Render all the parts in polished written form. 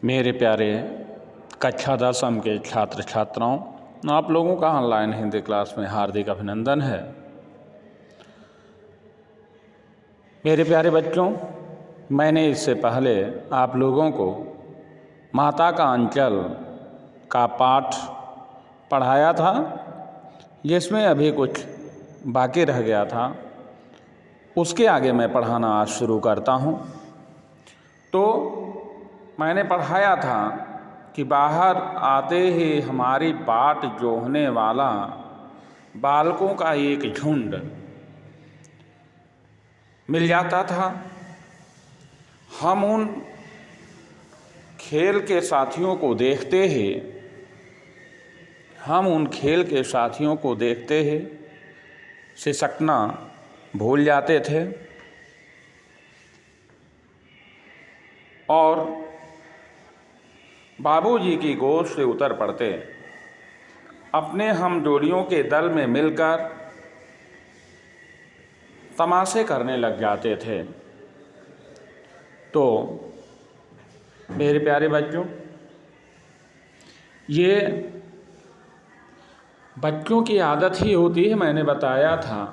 मेरे प्यारे कक्षा 10 के छात्र छात्राओं, आप लोगों का ऑनलाइन हिंदी क्लास में हार्दिक अभिनंदन है। मेरे प्यारे बच्चों, मैंने इससे पहले आप लोगों को माता का अंचल का पाठ पढ़ाया था, जिसमें अभी कुछ बाकी रह गया था। उसके आगे मैं पढ़ाना आज शुरू करता हूँ। तो मैंने पढ़ाया था कि बाहर आते ही हमारी बाट जोहने वाला बालकों का एक झुंड मिल जाता था। हम उन खेल के साथियों को देखते ही सिसकना भूल जाते थे और बाबूजी की गोद से उतर पड़ते। अपने हम जोड़ियों के दल में मिलकर तमाशे करने लग जाते थे। तो मेरे प्यारे बच्चों, ये बच्चों की आदत ही होती है। मैंने बताया था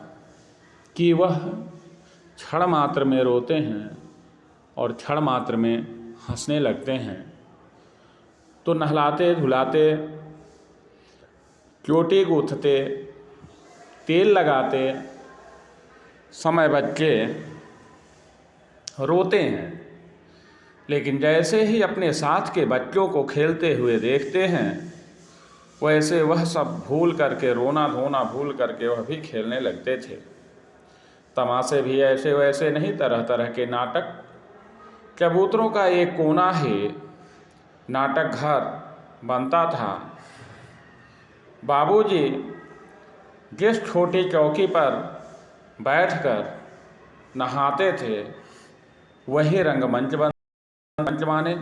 कि वह क्षण मात्र में रोते हैं और क्षण मात्र में हंसने लगते हैं। तो नहलाते धुलाते, चोटी गूँथते, तेल लगाते समय बच्चे रोते हैं, लेकिन जैसे ही अपने साथ के बच्चों को खेलते हुए देखते हैं, वैसे वह सब भूल करके, रोना धोना भूल करके वह भी खेलने लगते थे। तमाशे भी ऐसे वैसे नहीं, तरह तरह के नाटक। कबूतरों का एक कोना ही नाटक घर बनता था। बाबूजी जिस छोटी चौकी पर बैठकर नहाते थे, वही रंगमंच माने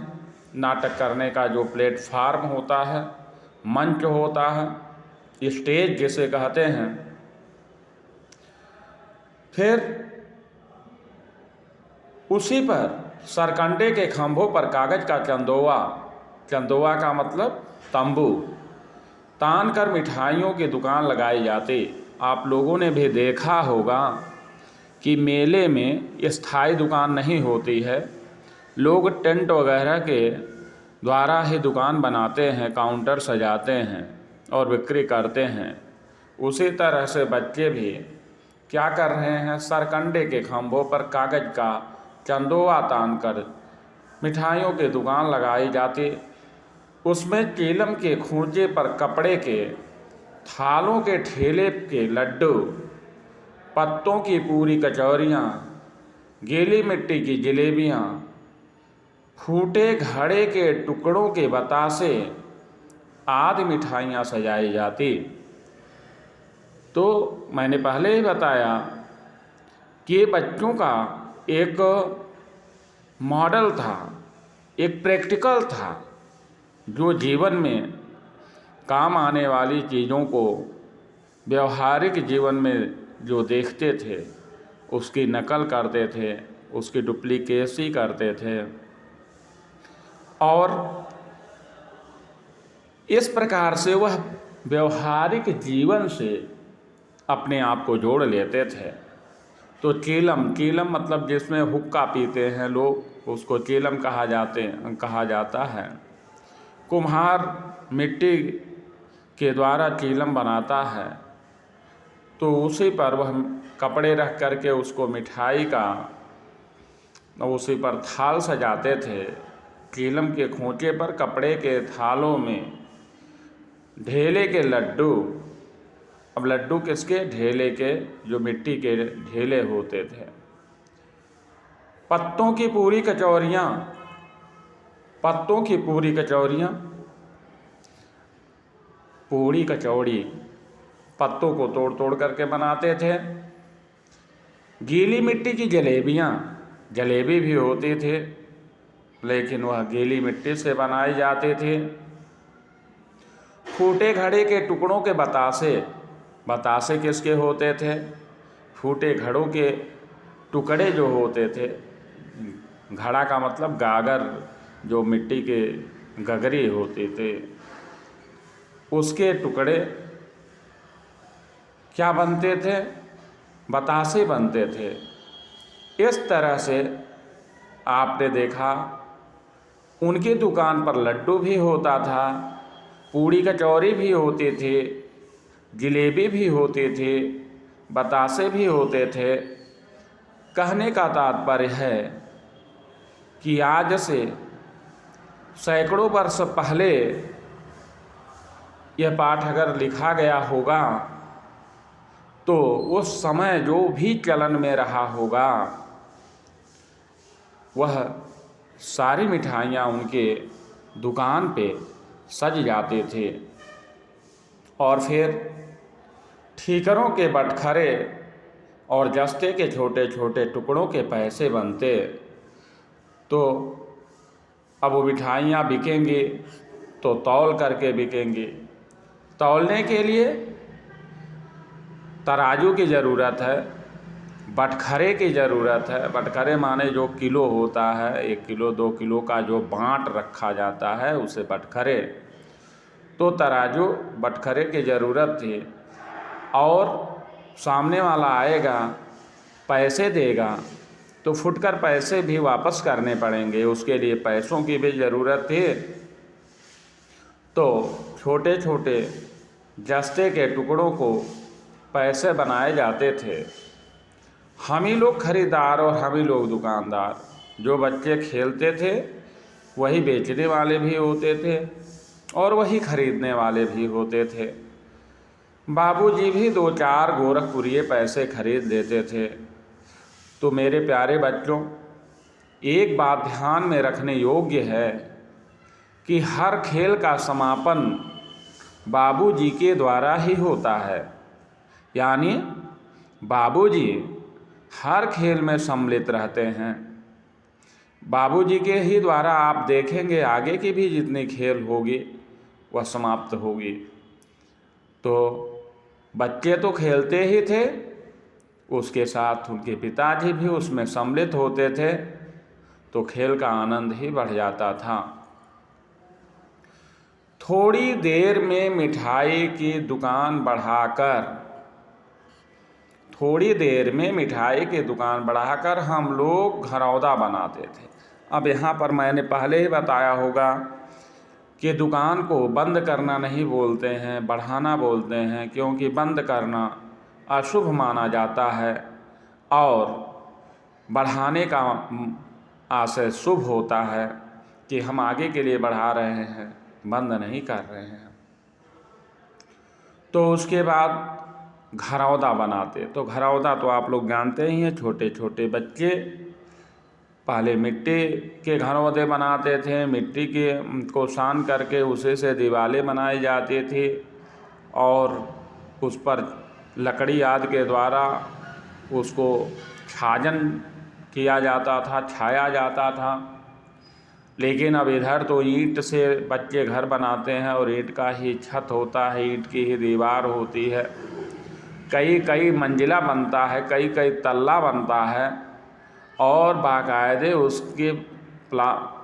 नाटक करने का जो प्लेटफार्म होता है, मंच होता है, स्टेज जिसे कहते हैं। फिर उसी पर सरकंडे के खंभों पर कागज का चंदोवा का मतलब तंबू तान कर मिठाइयों की दुकान लगाई जाती। आप लोगों ने भी देखा होगा कि मेले में स्थायी दुकान नहीं होती है, लोग टेंट वगैरह के द्वारा ही दुकान बनाते हैं, काउंटर सजाते हैं और बिक्री करते हैं। उसी तरह से बच्चे भी क्या कर रहे हैं, सरकंडे के खंभों पर कागज का चंदोवा तान कर मिठाइयों की दुकान लगाई जाती। उसमें चीलम के खूंचे पर कपड़े के थालों के ठेले के लड्डू, पत्तों की पूरी कचौरियाँ, गीली मिट्टी की जलेबियाँ, फूटे घड़े के टुकड़ों के बतासे आदि मिठाइयाँ सजाई जाती। तो मैंने पहले ही बताया कि बच्चों का एक मॉडल था, एक प्रैक्टिकल था, जो जीवन में काम आने वाली चीज़ों को व्यवहारिक जीवन में जो देखते थे, उसकी नकल करते थे, उसकी डुप्लीकेसी करते थे और इस प्रकार से वह व्यवहारिक जीवन से अपने आप को जोड़ लेते थे। तो चीलम मतलब जिसमें हुक्का पीते हैं लोग, उसको चीलम कहा जाता है। कुम्हार मिट्टी के द्वारा चीलम बनाता है, तो उसी पर वह कपड़े रख करके उसको मिठाई का उसी पर थाल सजाते थे। चीलम के खोंचे पर कपड़े के थालों में ढेले के लड्डू, अब लड्डू किसके, ढेले के, जो मिट्टी के ढेले होते थे। पत्तों की पूरी कचौरियाँ, पूरी कचौड़ी पत्तों को तोड़ तोड़ करके बनाते थे। गीली मिट्टी की जलेबी भी होती थी, लेकिन वह गीली मिट्टी से बनाई जाती थी। फूटे घड़े के टुकड़ों के बतासे किसके होते थे, फूटे घड़ों के टुकड़े जो होते थे, घड़ा का मतलब गागर जो मिट्टी के गगरे होते थे उसके टुकड़े क्या बनते थे, बतासे बनते थे। इस तरह से आपने देखा उनकी दुकान पर लड्डू भी होता था, पूड़ी कचौरी भी होती थी, जलेबी भी होती थी, बतासे भी होते थे। कहने का तात्पर्य है कि आज से सैकड़ों वर्ष पहले यह पाठ अगर लिखा गया होगा तो उस समय जो भी चलन में रहा होगा वह सारी मिठाइयाँ उनके दुकान पे सज जाते थे। और फिर ठीकरों के बटखरे और जस्ते के छोटे छोटे टुकड़ों के पैसे बनते। तो अब वो मिठाइयाँ बिकेंगी तो तौल करके बिकेंगी। तौलने के लिए तराजू की ज़रूरत है, बटखरे की ज़रूरत है। बटखरे माने जो किलो होता है, 1 किलो 2 किलो का जो बाँट रखा जाता है उसे बटखरे। तो तराजू बटखरे की ज़रूरत थी। और सामने वाला आएगा, पैसे देगा तो फुटकर पैसे भी वापस करने पड़ेंगे, उसके लिए पैसों की भी ज़रूरत थी। तो छोटे छोटे जस्ते के टुकड़ों को पैसे बनाए जाते थे। हम ही लोग खरीदार और हम ही लोग दुकानदार। जो बच्चे खेलते थे वही बेचने वाले भी होते थे और वही खरीदने वाले भी होते थे। बाबूजी भी 2-4 गोरखपुरिये पैसे खरीद लेते थे। तो मेरे प्यारे बच्चों, एक बात ध्यान में रखने योग्य है कि हर खेल का समापन बाबूजी के द्वारा ही होता है। यानी बाबूजी हर खेल में सम्मिलित रहते हैं। बाबूजी के ही द्वारा आप देखेंगे आगे की भी जितनी खेल होगी वह समाप्त होगी। तो बच्चे तो खेलते ही थे, उसके साथ उनके पिताजी भी उसमें सम्मिलित होते थे, तो खेल का आनंद ही बढ़ जाता था। थोड़ी देर में मिठाई की दुकान बढ़ाकर हम लोग घरौदा बनाते थे। अब यहाँ पर मैंने पहले ही बताया होगा कि दुकान को बंद करना नहीं बोलते हैं, बढ़ाना बोलते हैं, क्योंकि बंद करना अशुभ माना जाता है और बढ़ाने का आशय शुभ होता है कि हम आगे के लिए बढ़ा रहे हैं, बंद नहीं कर रहे हैं। तो उसके बाद घरौदा बनाते। तो घरौदा तो आप लोग जानते ही हैं, छोटे छोटे बच्चे पहले मिट्टी के घरौदे बनाते थे। मिट्टी के को सान करके उसे से दीवारें बनाई जाती थी और उस पर लकड़ी आदि के द्वारा उसको छाजन किया जाता था, छाया जाता था। लेकिन अब इधर तो ईंट से बच्चे घर बनाते हैं और ईंट का ही छत होता है, ईंट की ही दीवार होती है। कई कई मंजिला बनता है, कई कई तल्ला बनता है और बाकायदे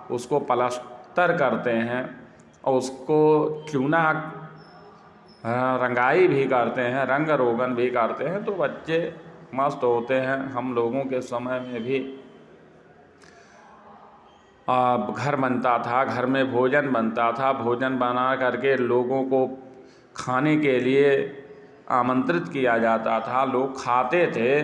उसको प्लास्टर करते हैं और उसको चूना रंगाई भी करते हैं, रंग रोगन भी करते हैं। तो बच्चे मस्त होते हैं। हम लोगों के समय में भी घर बनता था, घर में भोजन बनता था। भोजन बना करके लोगों को खाने के लिए आमंत्रित किया जाता था, लोग खाते थे।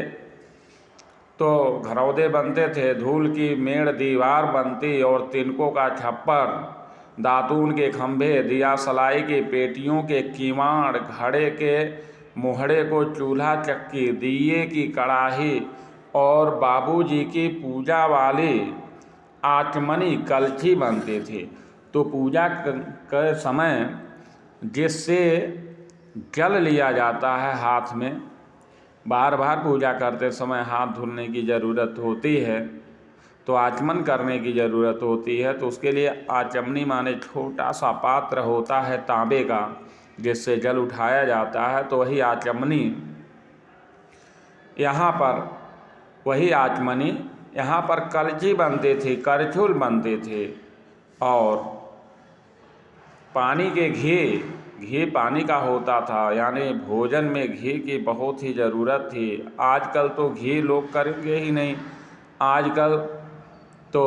तो घरौदे बनते थे, धूल की मेड़ दीवार बनती और तिनकों का छप्पर, दातून के खंभे, दिया सलाई की पेटियों के कीवाड़, घड़े के मुहड़े को चूल्हा चक्की, दिए की कड़ाही और बाबूजी की पूजा वाली आचमनी कलछी बनती थी। तो पूजा के समय जिससे जल लिया जाता है हाथ में, बार बार पूजा करते समय हाथ धुलने की ज़रूरत होती है, तो आचमन करने की ज़रूरत होती है। तो उसके लिए आचमनी माने छोटा सा पात्र होता है तांबे का, जिससे जल उठाया जाता है। तो वही आचमनी यहाँ पर कलची बनती थी, करछुल बनती थी। और पानी के घी पानी का होता था, यानी भोजन में घी की बहुत ही ज़रूरत थी। आजकल तो घी लोग करेंगे ही नहीं। आजकल तो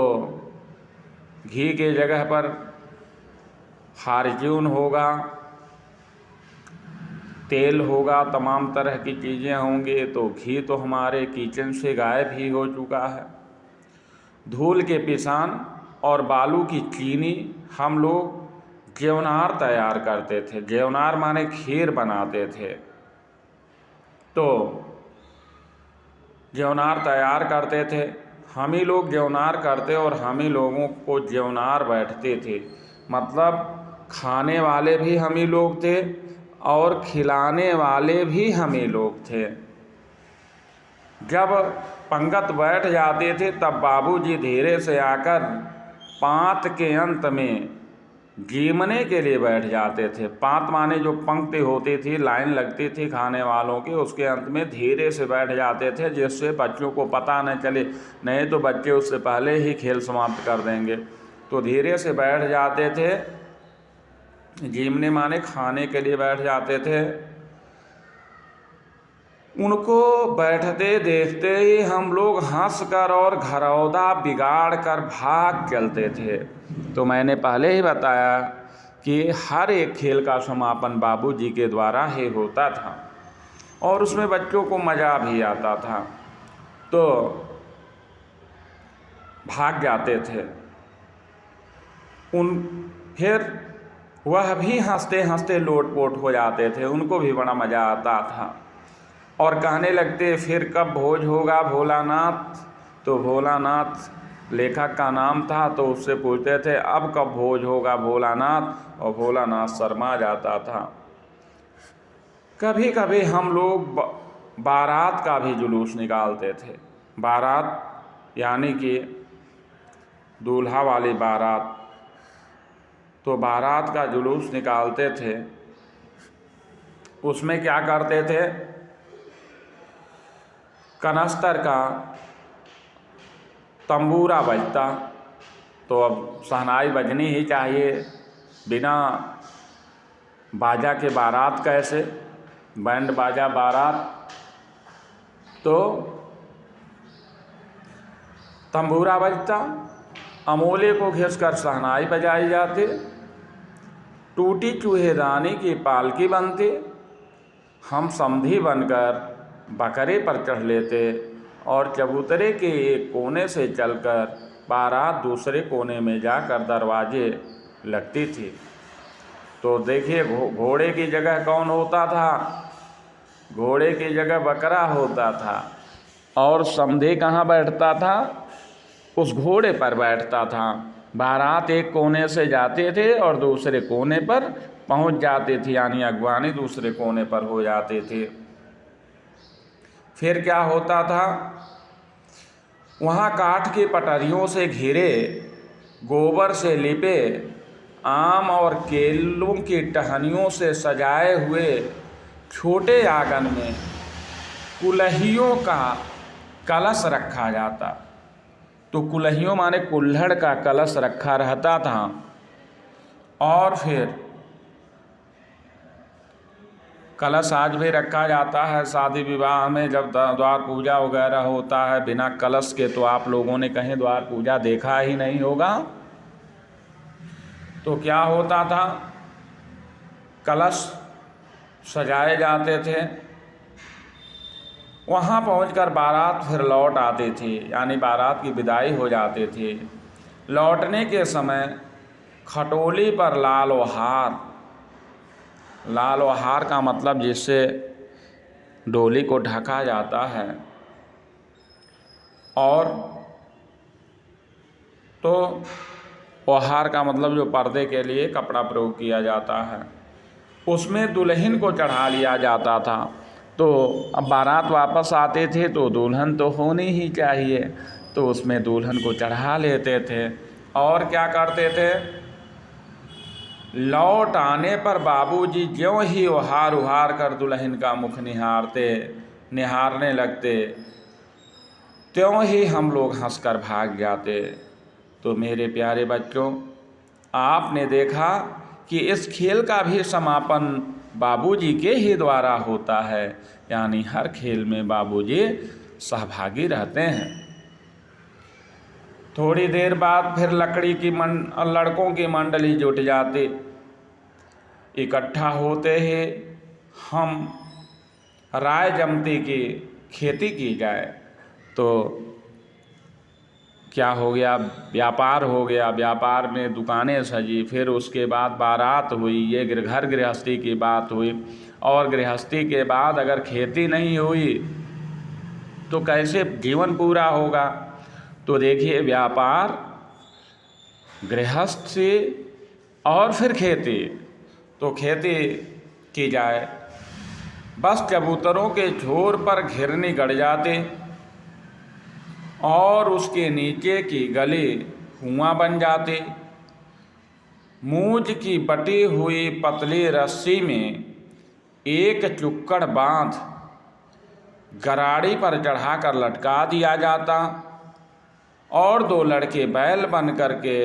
घी के जगह पर फार्च्यून होगा, तेल होगा, तमाम तरह की चीज़ें होंगे, तो घी तो हमारे किचन से गायब ही हो चुका है। धूल के पिसान और बालू की चीनी हम लोग जेवनार तैयार करते थे। जेवनार माने खीर बनाते थे। तो जेवनार तैयार करते थे, हम ही लोग जेवनार करते और हम ही लोगों को जेवनार बैठते थे। मतलब खाने वाले भी हम ही लोग थे और खिलाने वाले भी हम ही लोग थे। जब पंगत बैठ जाते थे तब बाबूजी धीरे से आकर पाँत के अंत में जीमने के लिए बैठ जाते थे। पाँत माने जो पंक्ति होती थी, लाइन लगती थी खाने वालों की, उसके अंत में धीरे से बैठ जाते थे, जिससे बच्चों को पता न चले, नहीं तो बच्चे उससे पहले ही खेल समाप्त कर देंगे। तो धीरे से बैठ जाते थे, जीमने माने खाने के लिए बैठ जाते थे। उनको बैठते देखते ही हम लोग हंसकर और घरौदा बिगाड़ कर भाग चलते थे। तो मैंने पहले ही बताया कि हर एक खेल का समापन बाबूजी के द्वारा ही होता था और उसमें बच्चों को मज़ा भी आता था। तो भाग जाते थे फिर वह भी हंसते हंसते लोटपोट हो जाते थे, उनको भी बड़ा मज़ा आता था और कहने लगते फिर कब भोज होगा भोलानाथ। तो भोलानाथ लेखक का नाम था, तो उससे पूछते थे अब कब भोज होगा भोलानाथ, और भोलानाथ शर्मा जाता था। कभी कभी हम लोग बारात का भी जुलूस निकालते थे। बारात यानी कि दूल्हा वाली बारात, तो बारात का जुलूस निकालते थे। उसमें क्या करते थे, कनस्तर का तंबूरा बजता, तो अब शहनाई बजनी ही चाहिए, बिना बाजा के बारात कैसे, बैंड बाजा बारात। तो तंबूरा बजता, अमोले को घिसकर शहनाई बजाई जाती, टूटी चूहेदानी की पालकी बनती, हम समधी बनकर बकरे पर चढ़ लेते और चबूतरे के एक कोने से चलकर बारात दूसरे कोने में जाकर दरवाजे लगती थी। तो देखिए घोड़े की जगह कौन होता था, घोड़े की जगह बकरा होता था और समधी कहाँ बैठता था, उस घोड़े पर बैठता था। बारात एक कोने से जाते थे और दूसरे कोने पर पहुंच जाते थे, यानी अगवानी दूसरे कोने पर हो जाते थे। फिर क्या होता था, वहाँ काठ की पटरियों से घिरे, गोबर से लिपे, आम और केलों की टहनियों से सजाए हुए छोटे आंगन में कुल्हियों का कलश रखा जाता। तो कुल्हियों माने कुल्हड़ का कलश रखा रहता था। और फिर कलश आज भी रखा जाता है शादी विवाह में, जब द्वार पूजा वगैरह होता है। बिना कलश के तो आप लोगों ने कहीं द्वार पूजा देखा ही नहीं होगा। तो क्या होता था, कलश सजाए जाते थे, वहाँ पहुंचकर बारात फिर लौट आती थी, यानी बारात की विदाई हो जाती थी। लौटने के समय खटोली पर लाल हार का मतलब जिससे डोली को ढका जाता है, और तो ओहार का मतलब जो पर्दे के लिए कपड़ा प्रयोग किया जाता है, उसमें दुल्हन को चढ़ा लिया जाता था। तो अब बारात वापस आते थे तो दुल्हन तो होनी ही चाहिए, तो उसमें दुल्हन को चढ़ा लेते थे। और क्या करते थे, लौट आने पर बाबूजी ज्यों ही उहार उहार कर दुल्हन का मुख निहारने लगते, त्यों ही हम लोग हंसकर भाग जाते। तो मेरे प्यारे बच्चों, आपने देखा कि इस खेल का भी समापन बाबूजी के ही द्वारा होता है, यानी हर खेल में बाबूजी सहभागी रहते हैं। थोड़ी देर बाद फिर लड़कों की मंडली जुट जाती। इकट्ठा होते ही हम राय जमती की खेती की जाए। तो क्या हो गया, व्यापार हो गया, व्यापार में दुकानें सजी, फिर उसके बाद बारात हुई, ये घर गृहस्थी की बात हुई। और गृहस्थी के बाद अगर खेती नहीं हुई तो कैसे जीवन पूरा होगा। तो देखिए, व्यापार, गृहस्थ से और फिर खेती, तो खेती की जाए। बस कबूतरों के छोर पर घिरनी गड़ जाते और उसके नीचे की गली कुआं बन जाते। मूंज की बटी हुई पतली रस्सी में एक चुक्कड़ बांध गराड़ी पर चढ़ाकर लटका दिया जाता और दो लड़के बैल बन करके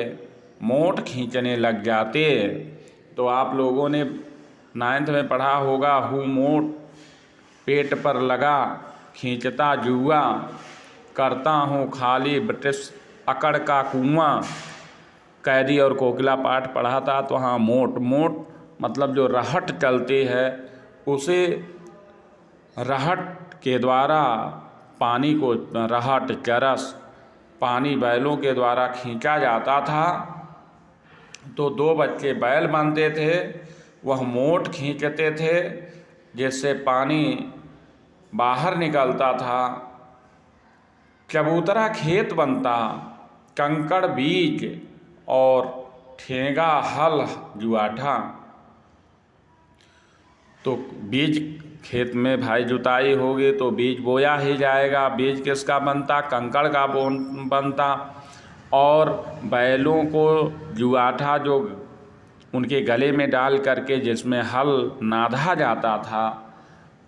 मोट खींचने लग जाते। तो आप लोगों ने 9th में पढ़ा होगा, हूँ मोट पेट पर लगा खींचता जुआ, करता हूँ खाली ब्रिटिश अकड़ का कुआं। कैदी और कोकिला पाठ पढ़ा था। तो हाँ, मोट मतलब जो रहट चलती है, उसे रहट के द्वारा पानी को, रहट चरस पानी बैलों के द्वारा खींचा जाता था। तो 2 बच्चे बैल बनते थे, वह मोट खींचते थे जिससे पानी बाहर निकलता था। चबूतरा खेत बनता, कंकड़ बीज और ठेंगा हल जुआठा। तो बीज खेत में भाई जुताई होगी तो बीज बोया ही जाएगा। बीज किसका बनता? कंकड़ का बनता। और बैलों को जुआठा जो उनके गले में डाल करके जिसमें हल नाधा जाता था,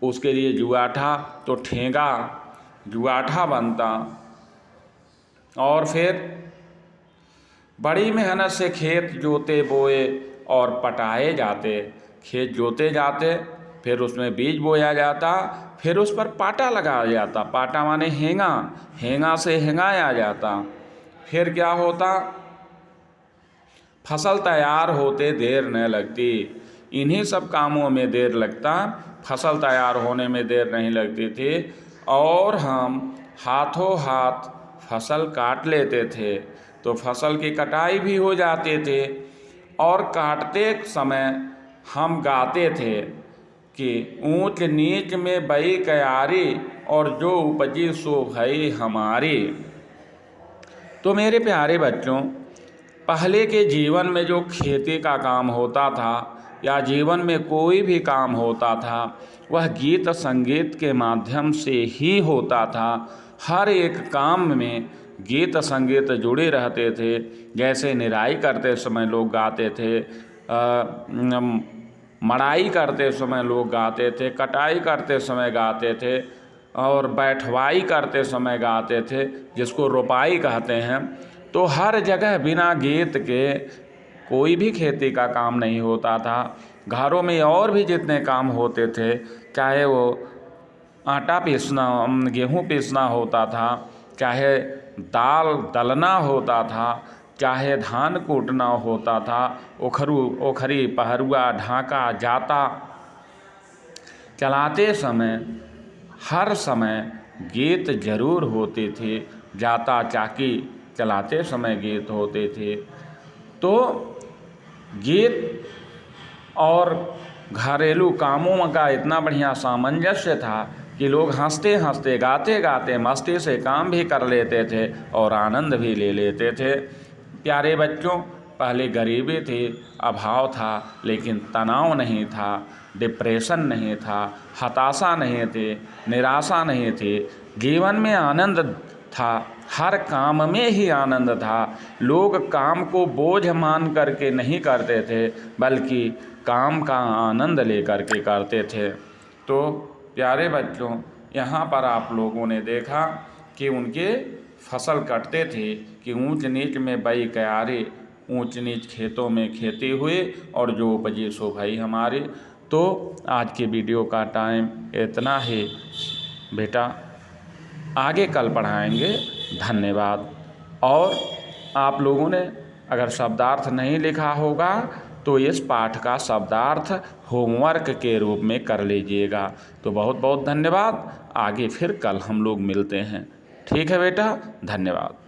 उसके लिए जुआठा, तो ठेंगा जुआठा बनता। और फिर बड़ी मेहनत से खेत जोते बोए और पटाए जाते। खेत जोते जाते, फिर उसमें बीज बोया जाता, फिर उस पर पाटा लगाया जाता। पाटा माने हेंगा, हेंगा से हेंगाया जाता। फिर क्या होता, फसल तैयार होते देर न लगती। इन्हीं सब कामों में देर लगता, फसल तैयार होने में देर नहीं लगती थी। और हम हाथों हाथ फसल काट लेते थे। तो फसल की कटाई भी हो जाती थी और काटते समय हम गाते थे कि ऊंच नीच में बई क्यारी और जो उपजी सो भई हमारी। तो मेरे प्यारे बच्चों, पहले के जीवन में जो खेती का काम होता था या जीवन में कोई भी काम होता था, वह गीत संगीत के माध्यम से ही होता था। हर एक काम में गीत संगीत जुड़े रहते थे। जैसे निराई करते समय लोग गाते थे, मड़ाई करते समय लोग गाते थे, कटाई करते समय गाते थे और बैठवाई करते समय गाते थे, जिसको रोपाई कहते हैं। तो हर जगह बिना गीत के कोई भी खेती का काम नहीं होता था। घरों में और भी जितने काम होते थे, चाहे वो आटा पीसना, गेहूँ पीसना होता था, चाहे दाल दलना होता था, चाहे धान कूटना होता था, ओखरी पहरुआ ढाका जाता, चलाते समय हर समय गीत जरूर होते थे। जाता चाकी चलाते समय गीत होते थे। तो गीत और घरेलू कामों का इतना बढ़िया सामंजस्य था कि लोग हंसते हंसते गाते गाते मस्ती से काम भी कर लेते थे और आनंद भी ले लेते थे। प्यारे बच्चों, पहले गरीबी थी, अभाव था, लेकिन तनाव नहीं था, डिप्रेशन नहीं था, हताशा नहीं थी, निराशा नहीं थी। जीवन में आनंद था, हर काम में ही आनंद था। लोग काम को बोझ मान करके नहीं करते थे, बल्कि काम का आनंद लेकर के करते थे। तो प्यारे बच्चों, यहाँ पर आप लोगों ने देखा कि उनके फसल कटते थे कि ऊंच नीच में बई क्यारी, ऊंच नीच खेतों में खेती हुए और जो उपजे सो भाई हमारे। तो आज के वीडियो का टाइम इतना ही बेटा, आगे कल पढ़ाएंगे। धन्यवाद। और आप लोगों ने अगर शब्दार्थ नहीं लिखा होगा तो इस पाठ का शब्दार्थ होमवर्क के रूप में कर लीजिएगा। तो बहुत बहुत धन्यवाद। आगे फिर कल हम लोग मिलते हैं। ठीक है बेटा, धन्यवाद।